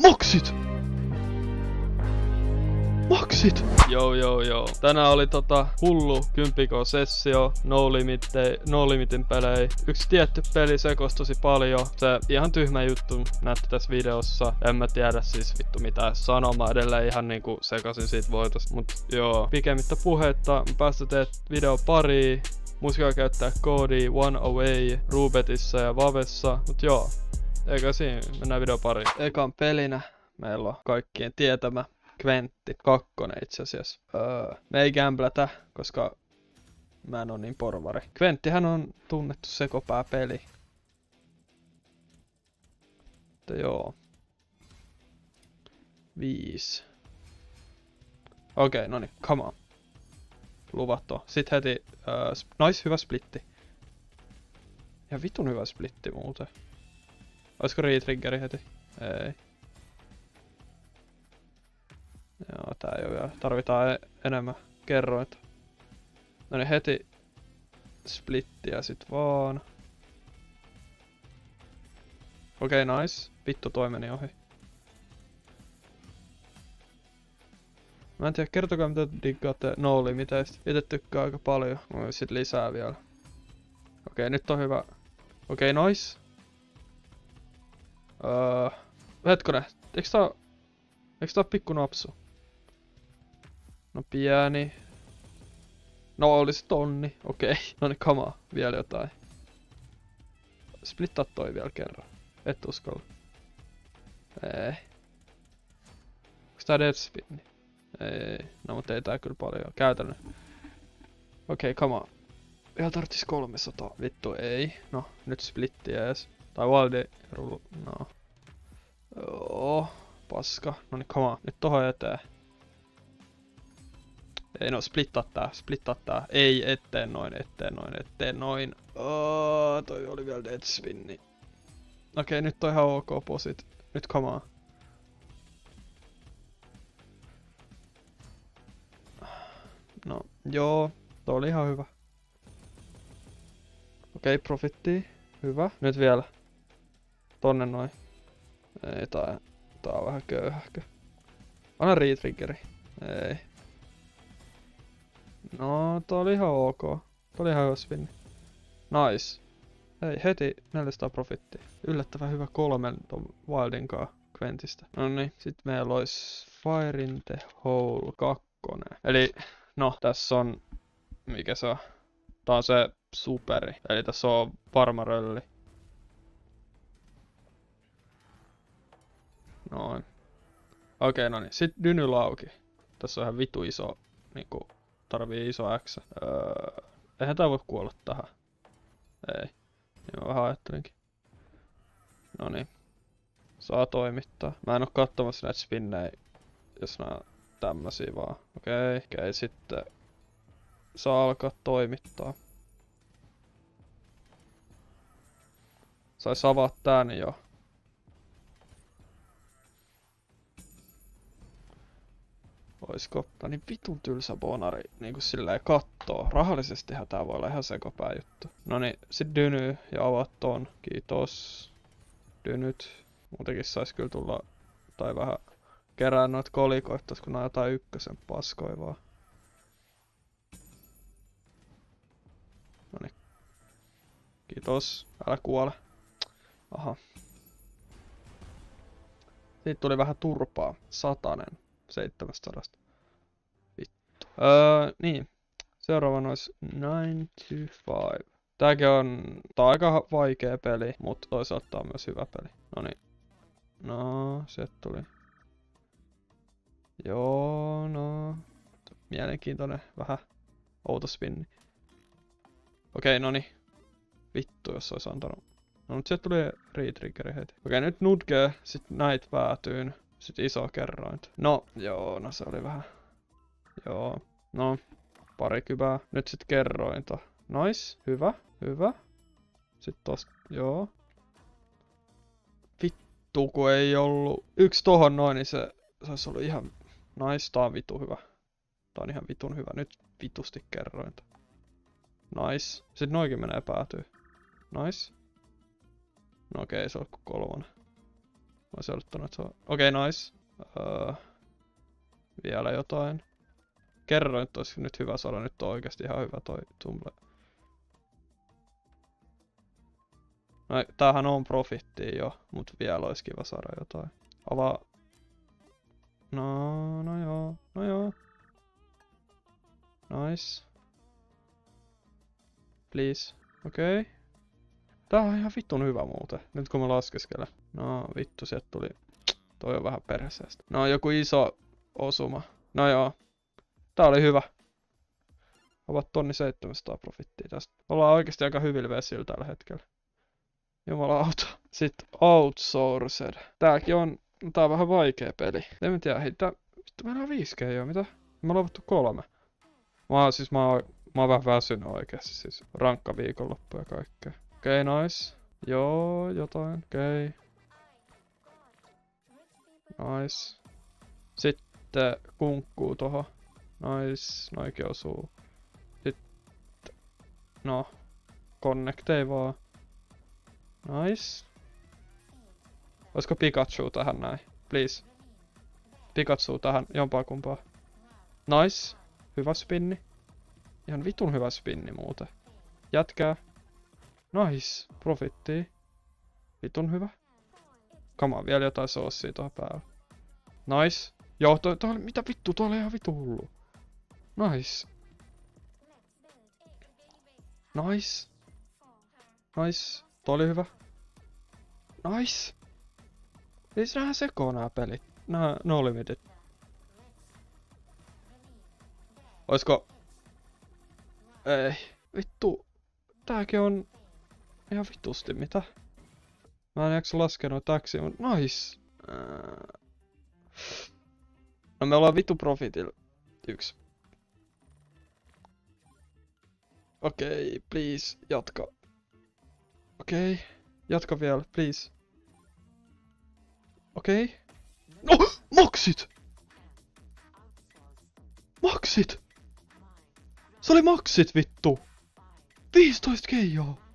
Maksit! Maksit! Joo. Tänään oli hullu 10K-sessio, no limitin pelejä. Yksi tietty peli sekosi tosi paljon. Se ihan tyhmä juttu näytti tässä videossa. En mä tiedä siis vittu mitä sanoa. Edelleen ihan niinku sekasin siitä voitosta. Mut joo, pikemmittä puhetta. Mä päästä teet video pariin. Muistakaa käyttää koodia OneAway Rubetissa ja Vavessa. Mut joo, eikä siinä mennään video pariin. Ekan pelinä meillä on kaikkien tietämä Gwentti 2 itse asiassa. Me ei gamblätä, koska mä en oo niin porvari. Gwenttihän on tunnettu sekopää peli. Mutta joo. 5. Okei, noniin, come on. Luvattu. Sitten heti, nice, hyvä splitti. Ja vitun hyvä splitti muuten. Olisiko retriggeri heti? Ei. Joo, tää ei oo vielä. Tarvitaan enemmän kerrointa. No niin, heti splittiä sit vaan. Okei, nice. Vittu, toi meni ohi. Mä en tiedä, kertokaa mitä diggaatte no limiteistä. Itse tykkää aika paljon. Mulla sit lisää vielä. Okei, nyt on hyvä. Okei, nice. Hetkonen, eiks tää oo pikku napsu? No pieni. No olisi tonni, okei. No niin, come on, vielä jotain. Splittaa toi vielä kerran. Et uskalla. Ei. Onks tää dead spinni? Ei. No mut ei tää kyllä paljon käytännön. Okei, come on. Vielä tarttis 300. Vittu ei. No, nyt splittiä ees. Tai waldi rullu. No. Joo. Paska. No niin, come on. Nyt tohon eteen. Ei no, splittaa tää. Ei, etteen noin. Toi oli vielä dead spinni. Okei, nyt on ihan ok posit. Nyt come on. No, joo. Toi oli ihan hyvä. Okei, profitti. Hyvä. Nyt vielä. Tonne noin. Ei, tää on vähän köyhähkö. Anna retriggeri. Ei. No, tää oli ihan ok. Tää oli ihan hyvä spinni. Nice. Ei, heti 400 profittia. Yllättävän hyvä 3 ton Wildinkaan Gwentistä. Noniin, sit meillä ois Fire in the Hole 2. Eli, no, tässä on... Mikä se on? Tää on se superi. Eli tässä on varma rölli. Noin. Okei, noniin. Sit Dynylauki. Tässä on ihan vitu iso, niinku... Tarvii iso X. Eihän tää voi kuolla tähän. Ei. Niin mä vähän ajattelinkin. Noniin. Saa toimittaa. Mä en oo kattomassa näitä spinnejä, jos nää on tämmösiä vaan. Okei, sitten saa alkaa toimittaa. Sais avaa tän jo. Oisko? Tää on niin vitun tylsä bonari niinku silleen kattoo. Rahallisestihan tää voi olla ihan sekopää juttu. Noniin, sit Dyny ja avaat ton. Kiitos. Dynyt. Muutenkin sais kyllä tulla tai vähän kerää noit kolikoittais kun nää on jotain ykkösen paskoi vaan. Noniin. Kiitos. Älä kuole. Aha. Siitä tuli vähän turpaa. 100. 700. Vittu. Niin. Seuraava olisi 9 to 5. Tääkin on... Tää on aika vaikea peli, mutta toisaalta tää on myös hyvä peli. Noniin. No, sieltä tuli. Joo, no. Mielenkiintoinen, vähän outo spinni. Okei, noniin. Vittu, jos ois antanut. No, mut sieltä tuli retriggeri heti. Okei, nyt nudge, sit näit päätyyn. Sitten iso kerrointa. No, joo, no se oli vähän. Joo, no, parikymää. Nyt sit kerrointa. Nice, hyvä. Sitten tosta, joo. Vittu, kun ei ollut yksi tohon noin, niin se olisi ollut ihan nice. Tää on vitu hyvä. Tää on ihan vitun hyvä. Nyt vitusti kerrointa. Nice. Sitten noikin menee päätyy. Nice. No okei, se on 3. Ois odottanut, että se on... Okei, nice. Vielä jotain. Kerroin, että olisi nyt hyvä saada. Nyt on oikeesti ihan hyvä toi tumble. No, tämähän on profittia jo, mut vielä olisi kiva saada jotain. Avaa. No joo, no joo. Nice. Please. Okei. Okay. Tää on ihan vittun hyvä muuten, nyt kun mä laskeskelen. No vittu, sieltä tuli. Toi on vähän perseestä. No joku iso osuma. No joo. Tää oli hyvä. Ovat 1700 profittia tästä. Ollaan oikeesti aika hyvillä vesillä tällä hetkellä. Jumalauta. Sitten outsourced. Tääkin on... Tää on vähän vaikea peli. En mä tiedä, hei tää... Vittu meillä on 5G jo, mitä? Mä oon luovuttu 3. Mä oon vähän väsynyt oikeesti siis. Rankka viikonloppu ja kaikkea. Okei, nice. Joo, jotain. Okei. Nice. Sitten kunkkuu tohon. Nice. Noikin osuu. Sitten... No. Connectei vaan. Nice. Olisiko Pikachu tähän näin? Please. Pikachu tähän jompaa kumpaa. Nice. Hyvä spinni. Ihan vitun hyvä spinni muuten. Jätkää. Nice. Profittii. Vitun hyvä. Come on, vielä jotain soossia tuohon päällä. Nice. Joo, toi oli, mitä vittu, tuo oli ihan vitun hullu. Nice. Nice. Nice. Tuo oli hyvä. Nice. Ei se nähdä sekoo nää pelit. Nää no limited. Oisko... Ei. Vittu. Tääkin on... Ihan vitusti, mitä? Mä en jaksa laskea noita taksia, mut nice. No me ollaan vitu profitilla. 1. Okei, please, jatka. Okei, jatka vielä, please. Okei. No! Maksit! Maksit! Se oli maksit, vittu! 15 keijaa!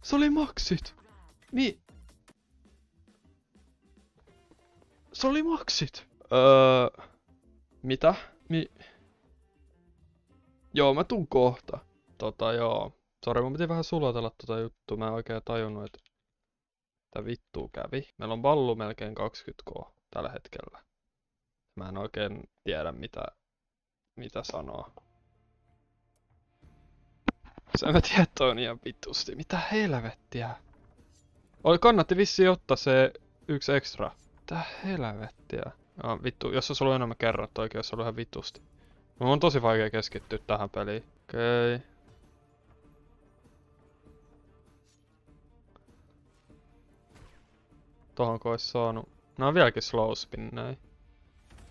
Se oli maksit! Se oli maksit! Mitä? Joo, mä tuun kohta. Joo. Sori, mun piti vähän sulatella tota juttua. Mä en oikein tajunnut, että mitä vittua kävi. Meillä on ballu melkein 20k tällä hetkellä. Mä en oikein tiedä mitä sanoa. Se mä tiedän, että on ihan vitusti. Mitä helvettiä? Kannatti vissiin ottaa se 1 extra. Mitä helvettiä? No, vittu, jos olisi ollut enemmän kerrot oikein, olisi ollut ihan vitusti. Mun on tosi vaikea keskittyä tähän peliin. Okei. Tohonko ois saanut... Nää on vieläkin slow spinnei.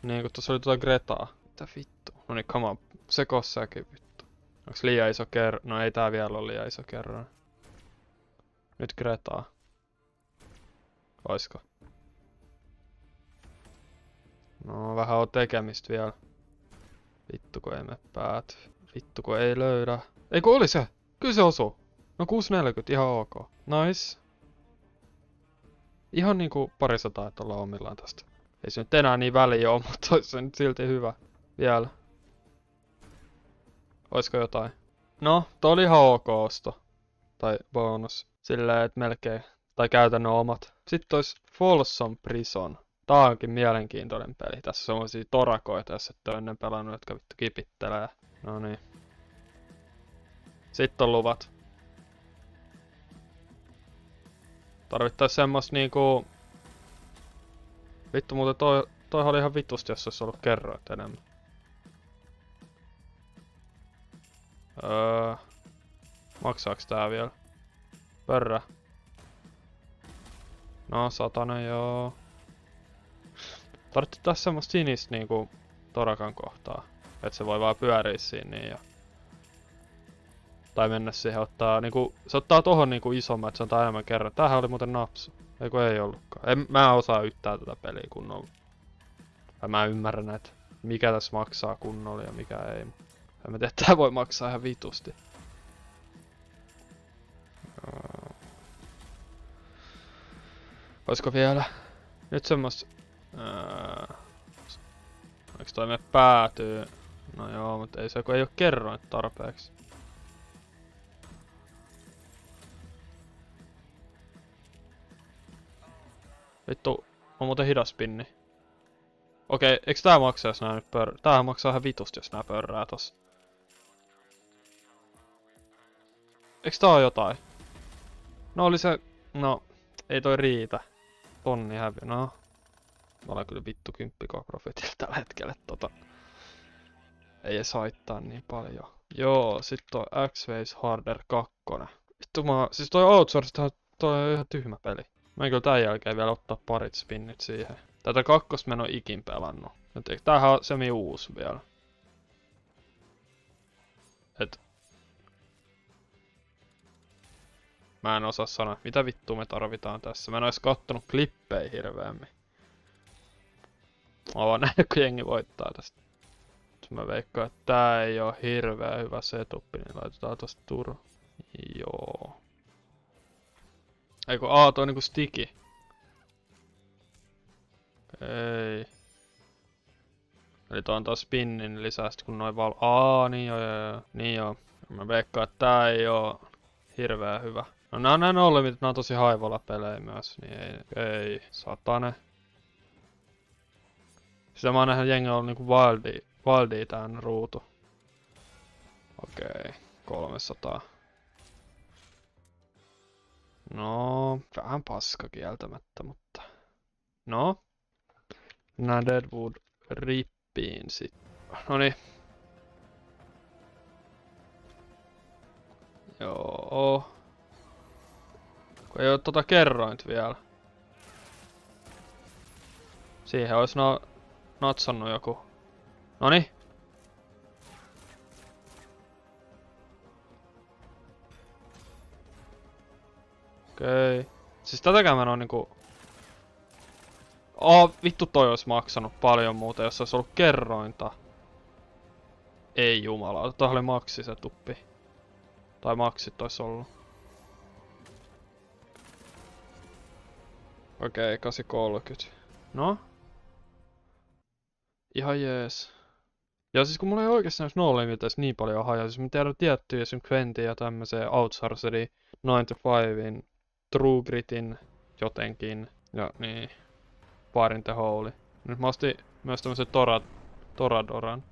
Niin kun tuossa oli tuota Gretaa. Mitä vittu? Noniin, come on. Sekos säkin vittu. Onks liian iso kerro? No ei tää vielä ole liian iso kerro. Nyt Gretaa. Oisko? No vähän on tekemistä vielä. Vittu kun ei mene päät. Vittu kun ei löydä. Ei kun oli se! Kyllä se osuu. No 640, ihan ok. Nice. Ihan niinku parisataa, että ollaan omillaan tästä. Ei se nyt enää niin väliä oo, mutta ois se nyt silti hyvä. Vielä. Oisko jotain? No, toi oli ihan ok osto. Tai bonus. Silleen, että melkein. Tai käytännön omat. Sitten ois Folsom Prison. Tää onkin mielenkiintoinen peli. Tässä on semmosia torakoita, jos et oo ennen pelannut, jotka vittu kipittelee. No niin. Sitten on luvat. Tarvittais semmos niinku... Vittu muuten toi oli ihan vitusti, jos olisi ollut kerroit enemmän. Maksaaks tää vielä? Pörrä. No 100 joo. Tarvittais taas semmoista sinistä niinku torakan kohtaa. Et se voi vaan pyöriä siinä niin ja... Tai mennä siihen ottaa niinku... Se ottaa tohon niinku isomman, et se on enemmän kerran. Tämähän oli muuten napsu. Eiku ei ollutkaan. Mä osaa yhtään tätä peliä kunnolla. Ja mä ymmärrän, että mikä tässä maksaa kunnolla ja mikä ei. En mä tiedä, tää voi maksaa ihan vitusti. Olisiko vielä? Nyt semmos... Eiks toi mene päätyy? No joo, mut ei se kun ei oo kerroin tarpeeksi. Vittu, on muuten hidas pinni. Okei, eiks tää maksaa jos nää nyt Täähän maksaa ihan vitusti jos nää pörrää tossa. Eiks tää oo jotain? No oli se... No, ei toi riitä. Tonni hävi, no. Mä olen kyllä vittu 10 profitilla tällä hetkellä, ei edes haittaa niin paljon. Joo, sit toi X-Face Harder 2. Vittu siis toi Outsource, toi on ihan tyhmä peli. Mä en kyllä tän jälkeen vielä ottaa parit spinnit siihen. Tätä kakkosta mä en oo ikin pelannut. Tämähän on semi uusi vielä. Mä en osaa sanoa, mitä vittua me tarvitaan tässä. Mä en ois kattonut klippejä hirveämmin. Mä vaan näin, kun jengi voittaa tästä. Mä veikkaan, että tää ei oo hirveän hyvä setup, niin laitetaan tosta turva. Joo. Eiku, toi on niinku sticky. Ei. Eli toi on taas spinnin lisää sit kun noin niin joo. Niin joo. Mä veikkaan, että tää ei oo hirveän hyvä. No nää on nää on tosi haivolla pelejä myös, niin ei. Satane. Sitä mä oon nähnyt jengillä on niinku wildia tän ruutu. Okei, 300. No, vähän paska kieltämättä, mutta... No. Nää Deadwood rippiin sit. Noniin. Joo. Kun ei oo kerroint vielä. Siihen ois natsannut joku. Noni. Okei. Siis tätäkään mä en oo niinku... Vittu toi ois maksanut paljon muuta, jos ois ollut kerrointa. Ei jumala, toi oli maksi se tuppi. Tai maksit ois ollut. Okei, 830. No? Ihan jees. Ja siis kun mulla ei oikeesti näissä No Limitissä niin paljon hajaa, siis mä tiedän tiettyjä esim. Quentin ja tämmösen Outsourcerin, 9 to 5in, True Gritin, jotenkin. Ja niin. Parin the Holy. Nyt mä ostin myös tämmösen Toradoran.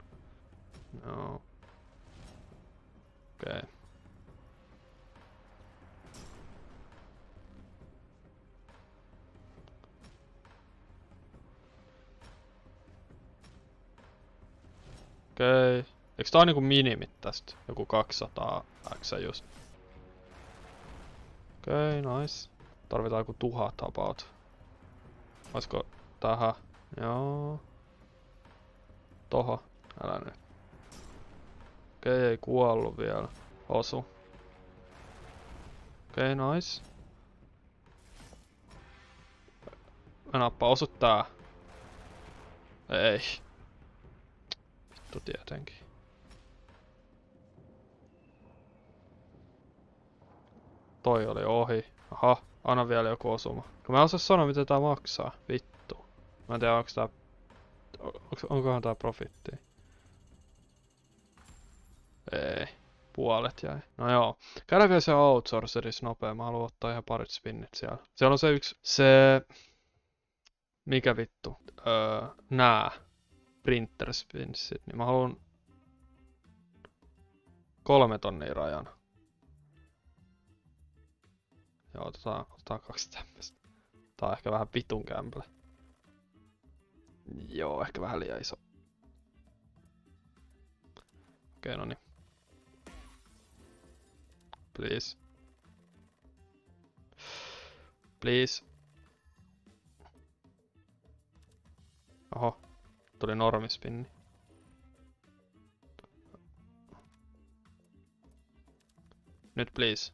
No. Okei. Okei. Eiks tää on niinku minimit tästä? Joku 200 X just. Okei, nice. Tarvitaan joku 1000 about. Oisko tähän? Joo. Toho. Älä nyt. Okei, ei kuollu vielä. Osu. Okei, nice. Nappa, osu tää. Ei. Vittu tietenkin. Toi oli ohi. Aha, anna vielä joku osuma. Kun mä en osaa sanoa mitä tää maksaa. Vittu. Mä en tiedä onks tää... Onkohan tää profitti? Ei. Puolet jäi. No joo. Käydään vielä se Outsourcerissa nopea. Mä haluan ottaa ihan parit spinnit siellä. Siellä on se yksi... Se... Mikä vittu? Nää. Printer spinsit. Niin mä haluan... 3 tonnia rajan. Joo, otetaan 2 tämmöstä. Tää on ehkä vähän vitun kämplä. Joo, ehkä vähän liian iso. Okei, no niin. Please. Please. Oho. Tuli normispinni. Nyt please.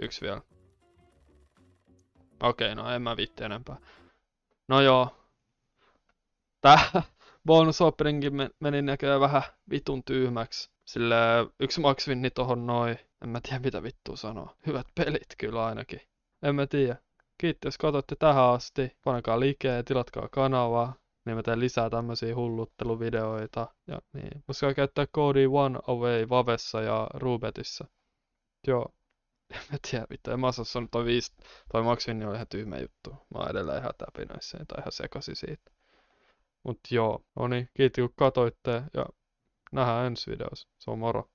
Yksi vielä. Okei, no en mä viitti enempää. No joo. bonus openingin meni näköjään vähän vitun tyhmäksi. Sillä yksi maksvinni tohon noin. En mä tiedä mitä vittua sanoa. Hyvät pelit kyllä ainakin. En mä tiedä. Kiitti jos katsoitte tähän asti. Painakaa likeä ja tilatkaa kanavaa. Niin mä teen lisää tämmösiä hullutteluvideoita. Ja niin. Muistakaa käyttää koodi OneAway Vavessa ja Rubetissa. Joo. En mä tiedä vittu. En mä osaa sanoa toi maksvinni on ihan tyhmä juttu. Mä oon edelleen ihan täpinöissä tai ihan sekaisin siitä. Mut joo. No niin. Kiitti kun katoitte ja nähdään ensi videossa. Se on moro.